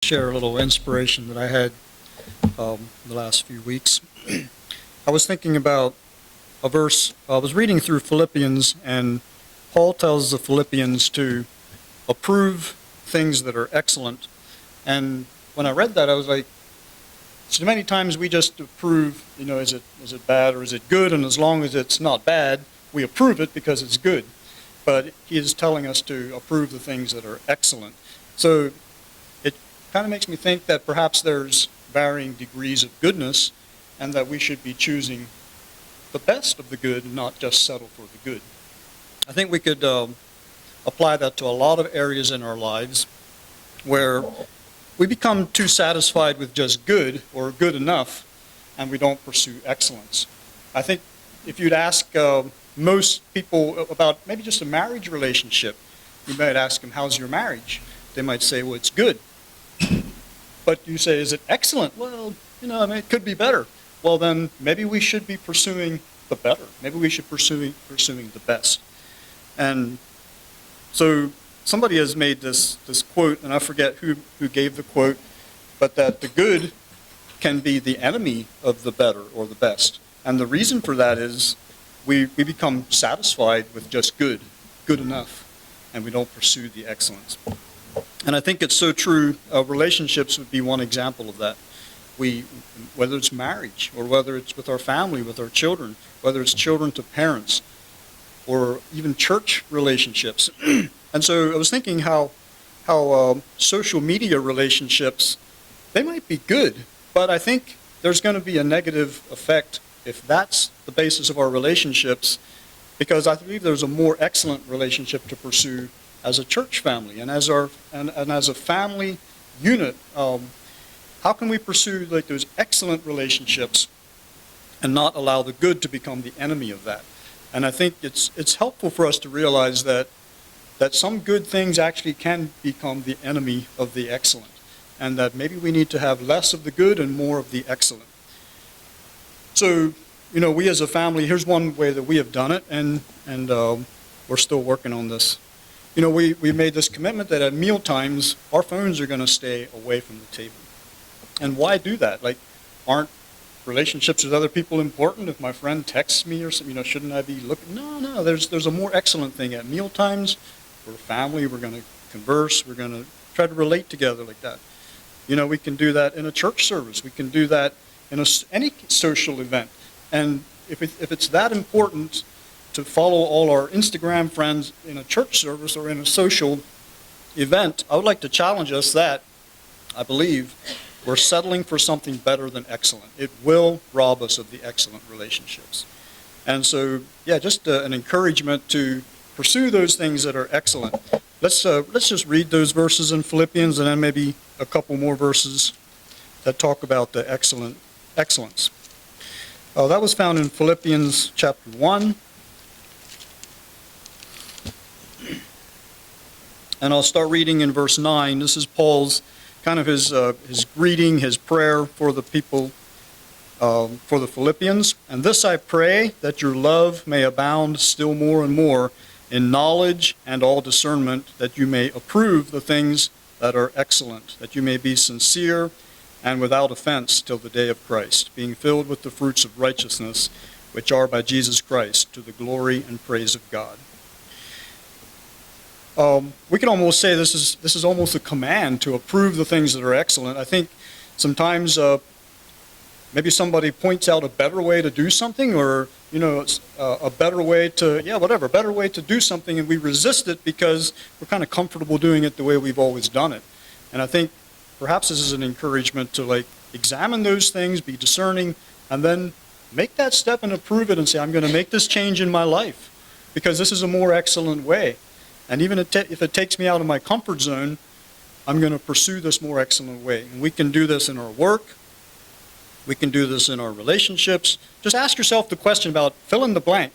Share a little inspiration that I had the last few weeks. I was thinking about a verse. I was reading through Philippians, and Paul tells the Philippians to approve things that are excellent. And when I read that, I was like, so many times we just approve, is it bad or is it good? And as long as it's not bad, we approve it because it's good. But he is telling us to approve the things that are excellent. So it kind of makes me think that perhaps there's varying degrees of goodness, and that we should be choosing the best of the good and not just settle for the good. I think we could apply that to a lot of areas in our lives where we become too satisfied with just good or good enough, and we don't pursue excellence. I think if you'd ask most people about maybe just a marriage relationship, you might ask them, how's your marriage? They might say, well, it's good. But you say, is it excellent? Well, it could be better. Well, then maybe we should be pursuing the better. Maybe we should pursuing the best. And so somebody has made this quote, and I forget who gave the quote, but that the good can be the enemy of the better or the best. And the reason for that is we become satisfied with just good enough, and we don't pursue the excellence. And I think it's so true. Relationships would be one example of that. Whether it's marriage, or whether it's with our family, with our children, whether it's children to parents, or even church relationships. And so I was thinking how social media relationships, they might be good, but I think there's going to be a negative effect if that's the basis of our relationships, because I believe there's a more excellent relationship to pursue as a church family and as a family unit. How can we pursue those excellent relationships and not allow the good to become the enemy of that? And I think it's helpful for us to realize that some good things actually can become the enemy of the excellent, and that maybe we need to have less of the good and more of the excellent. So, we as a family, here's one way that we have done it, and we're still working on this. We made this commitment that at meal times, our phones are going to stay away from the table. And why do that? Aren't relationships with other people important? If my friend texts me or something, shouldn't I be looking? No, there's a more excellent thing. At meal times, we're a family, we're going to converse, we're going to try to relate together like that. We can do that in a church service. We can do that in any social event. And if it's that important to follow all our Instagram friends in a church service or in a social event, I would like to challenge us that I believe we're settling for something better than excellent. It will rob us of the excellent relationships. And so, just an encouragement to pursue those things that are excellent. Let's just read those verses in Philippians, and then maybe a couple more verses that talk about the excellence. That was found in Philippians chapter 1. And I'll start reading in verse 9. This is Paul's kind of his greeting, his prayer for the people, for the Philippians. And this I pray, that your love may abound still more and more in knowledge and all discernment, that you may approve the things that are excellent, that you may be sincere and without offense till the day of Christ, being filled with the fruits of righteousness, which are by Jesus Christ, to the glory and praise of God. We can almost say this is almost a command to approve the things that are excellent. I think sometimes maybe somebody points out a better way to do something, or a better way to do something, and we resist it because we're kind of comfortable doing it the way we've always done it. And I think perhaps this is an encouragement to examine those things, be discerning, and then make that step and approve it and say, I'm going to make this change in my life because this is a more excellent way. And even if it takes me out of my comfort zone, I'm going to pursue this more excellent way. And we can do this in our work. We can do this in our relationships. Just ask yourself the question about fill in the blank.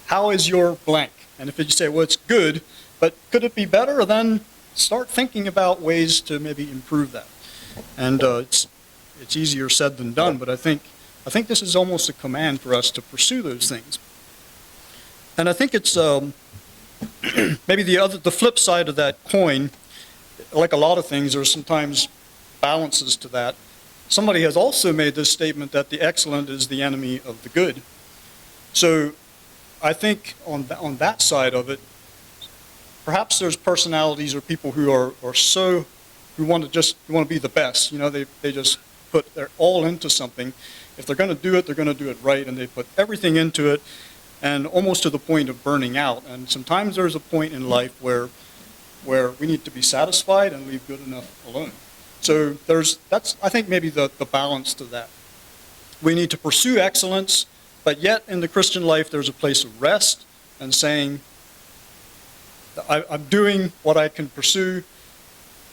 How is your blank? And if you say, well, it's good, but could it be better? Then start thinking about ways to maybe improve that. And it's easier said than done, but I think this is almost a command for us to pursue those things. And I think it's maybe the flip side of that coin like a lot of things, there's sometimes balances to that. Somebody has also made this statement that the excellent is the enemy of the good. So I think on that side of it, perhaps there's personalities or people who are so, who want to be the best. You know, they just put their all into something. If they're going to do it, they're going to do it right, and they put everything into it, and almost to the point of burning out. And sometimes there's a point in life where we need to be satisfied and leave good enough alone. So that's I think maybe the balance to that. We need to pursue excellence, but yet in the Christian life there's a place of rest and saying, I'm doing what I can pursue.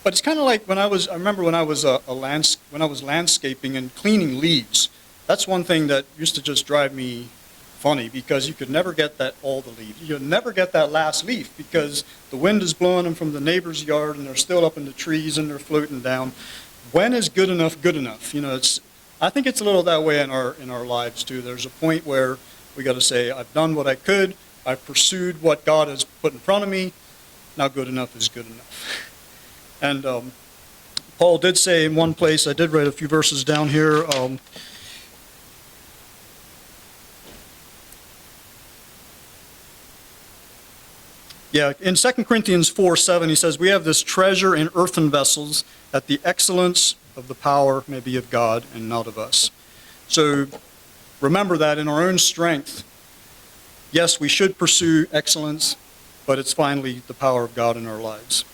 But it's kind of like I remember when I was landscaping and cleaning leaves. That's one thing that used to just drive me funny, because you could never get all the leaves. You'd never get that last leaf because the wind is blowing them from the neighbor's yard and they're still up in the trees and they're floating down. When is good enough good enough? You know, I think it's a little that way in our lives too. There's a point where we got to say, I've done what I could. I've pursued what God has put in front of me. Now good enough is good enough. And Paul did say in one place, I did write a few verses down here. In 2 Corinthians 4:7, he says, we have this treasure in earthen vessels, that the excellence of the power may be of God and not of us. So remember that in our own strength, yes, we should pursue excellence, but it's finally the power of God in our lives.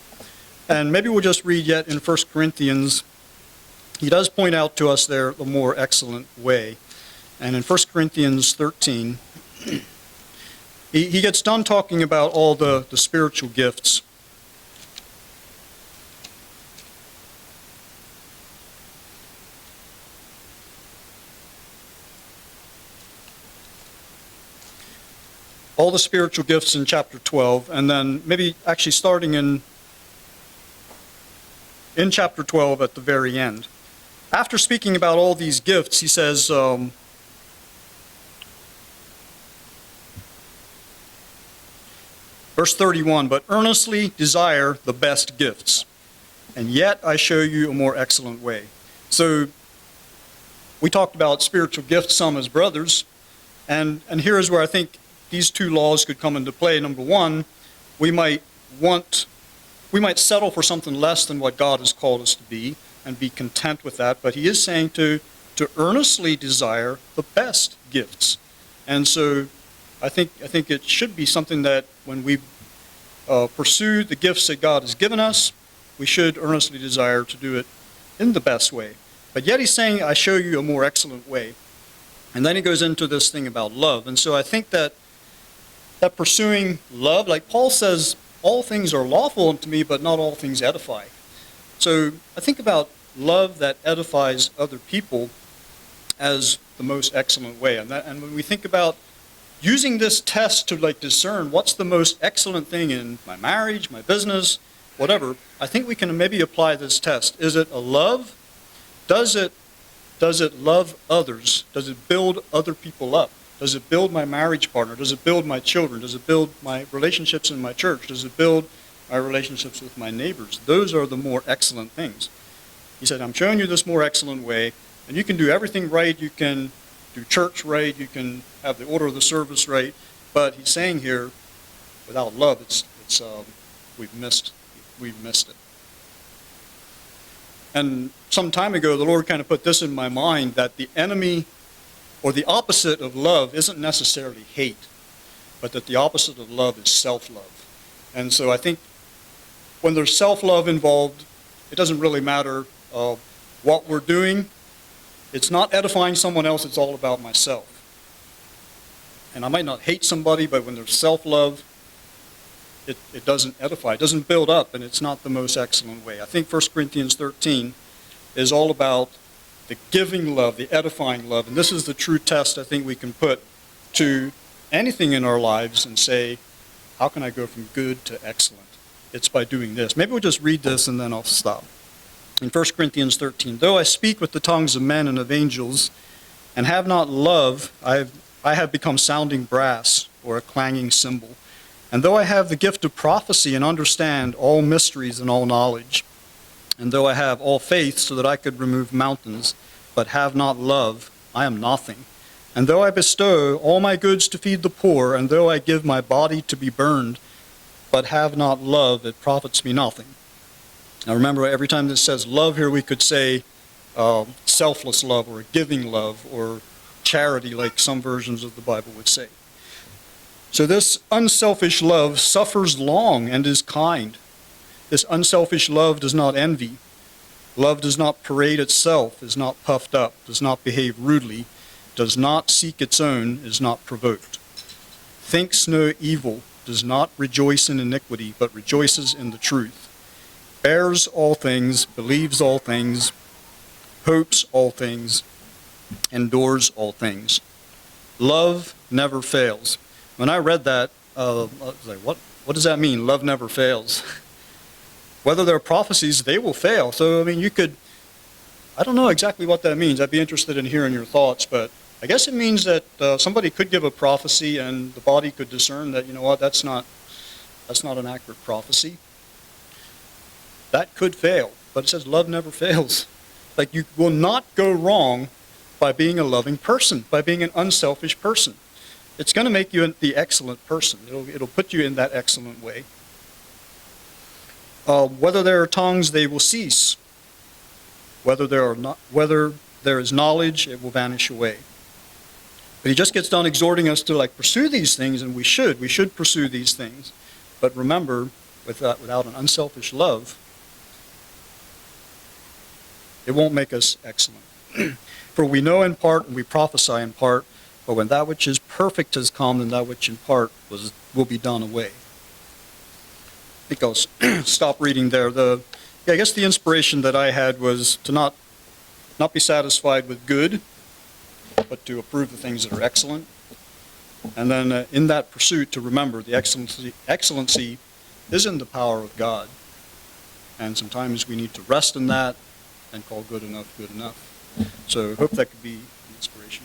And maybe we'll just read yet in 1 Corinthians, he does point out to us there the more excellent way. And in 1 Corinthians 13, he gets done talking about all the spiritual gifts. All the spiritual gifts in chapter 12, and then maybe actually starting in chapter 12 at the very end. After speaking about all these gifts, he says, verse 31, but earnestly desire the best gifts, and yet I show you a more excellent way. So we talked about spiritual gifts, some as brothers, and here is where I think these two laws could come into play. Number one, we might settle for something less than what God has called us to be and be content with that, but he is saying to earnestly desire the best gifts. And so I think it should be something that when we pursue the gifts that God has given us, we should earnestly desire to do it in the best way. But yet he's saying, I show you a more excellent way. And then he goes into this thing about love. And so I think that pursuing love, like Paul says, all things are lawful unto me, but not all things edify. So I think about love that edifies other people as the most excellent way. And when we think about using this test to discern what's the most excellent thing in my marriage, my business, whatever, I think we can maybe apply this test. Is it a love? Does it love others? Does it build other people up? Does it build my marriage partner? Does it build my children? Does it build my relationships in my church? Does it build my relationships with my neighbors? Those are the more excellent things. He said, I'm showing you this more excellent way, and you can do everything right. You can do church right. You can have the order of the service right. But he's saying here, without love, we've missed it. And some time ago, the Lord kind of put this in my mind, that the enemy, or the opposite of love, isn't necessarily hate, but that the opposite of love is self-love. And so I think when there's self-love involved, it doesn't really matter what we're doing. It's not edifying someone else, it's all about myself. And I might not hate somebody, but when there's self-love, it doesn't edify, it doesn't build up, and it's not the most excellent way. I think 1 Corinthians 13 is all about the giving love, the edifying love, and this is the true test I think we can put to anything in our lives and say, how can I go from good to excellent? It's by doing this. Maybe we'll just read this and then I'll stop. In 1 Corinthians 13, though I speak with the tongues of men and of angels and have not love, I have become sounding brass or a clanging cymbal. And though I have the gift of prophecy and understand all mysteries and all knowledge, and though I have all faith so that I could remove mountains, but have not love, I am nothing. And though I bestow all my goods to feed the poor, and though I give my body to be burned, but have not love, it profits me nothing. Now remember, every time this says love here, we could say selfless love, or giving love, or charity, like some versions of the Bible would say. So this unselfish love suffers long and is kind. This unselfish love does not envy. Love does not parade itself, is not puffed up, does not behave rudely, does not seek its own, is not provoked, thinks no evil, does not rejoice in iniquity, but rejoices in the truth, bears all things, believes all things, hopes all things, endures all things. Love never fails. When I read that, I was like, what does that mean? Love never fails. Whether they're prophecies, they will fail. So, I mean, I don't know exactly what that means. I'd be interested in hearing your thoughts, but I guess it means that somebody could give a prophecy and the body could discern that, you know what, that's not an accurate prophecy. That could fail, but it says love never fails. Like, you will not go wrong by being a loving person, by being an unselfish person. It's going to make you the excellent person. It'll put you in that excellent way. Whether there are tongues, they will cease. Whether there is knowledge, it will vanish away. But he just gets done exhorting us to pursue these things, and we should pursue these things. But remember, without an unselfish love, it won't make us excellent. For we know in part and we prophesy in part, but when that which is perfect has come, then that which in part will be done away. I think I'll stop reading there. I guess the inspiration that I had was to not be satisfied with good, but to approve the things that are excellent. And then in that pursuit, to remember the excellency is in the power of God. And sometimes we need to rest in that and call good enough good enough. So I hope that could be an inspiration.